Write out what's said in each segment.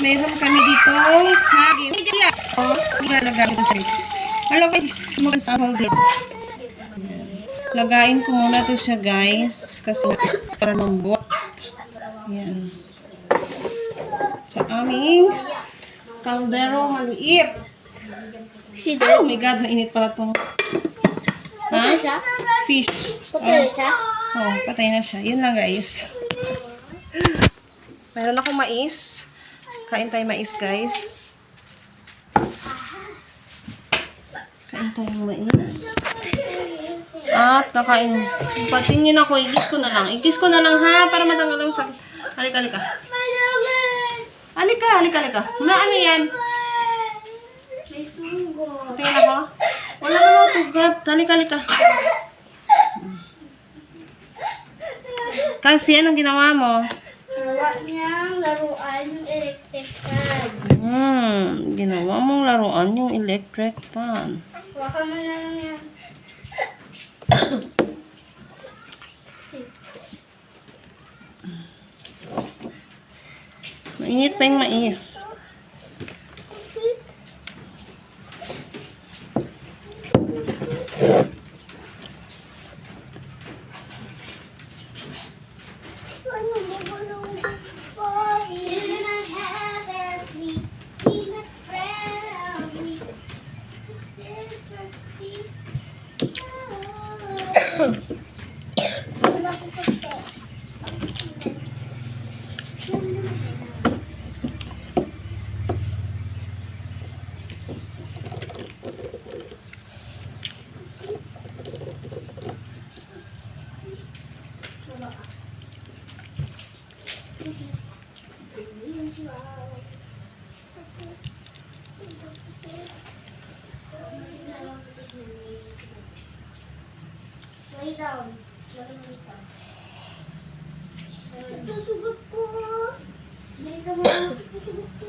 meron kami dito hagi. Oh, ilalagay ko siya. Hello, mag-sample din. Lagayin ko muna ito siya, guys. Kasi para mambot. Ayan. Sa aming kaldero maliit. Oh my God, mainit pala itong fish. Patay siya? Oh, patay na siya. Yun lang, guys. Meron akong mais. Kain tayo mais, guys. Kain tayo mais. At nakain. Patingin ako, igis ko na lang. Igis ko na lang, ha? Para matanggal yung sakit. Halika, halika. Halika, halika, halika. Ano yan? May sugo. Tingin ako. Wala namang sugat. Halika, halika. Kasi anong ginawa mo? Gawa niyang laruan yung electric fan. Ginawa mong laruan yung electric fan. Baka mo na lang yan. Mainit pa yung mais. Lay down. Lay down. Tutugot ko. Lay down. Tutugot ko.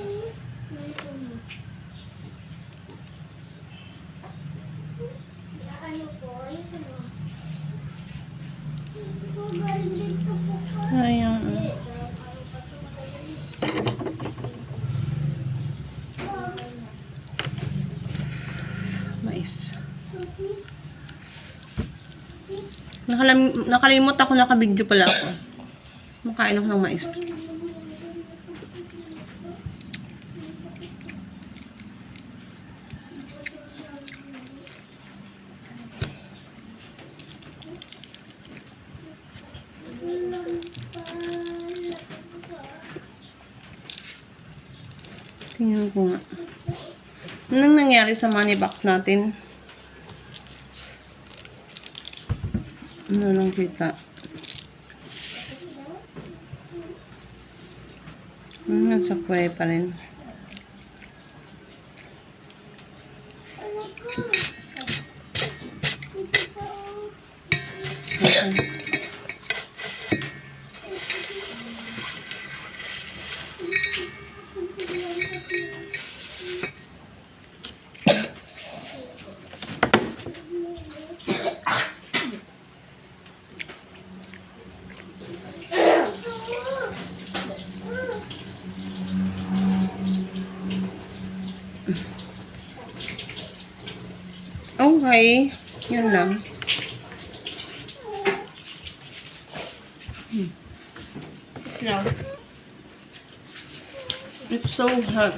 Lay down. Ano po? Ayun mo. Galing dito po ka. Ayan. Mais. Nakalimot ako, nakabidyo pala ako. Makain ako ng mais. Tingnan ko nga. Anong nangyari sa money box natin? Ano lang kita? Nasa kway pa rin. Okay. Okay, yun lang. It's so hot.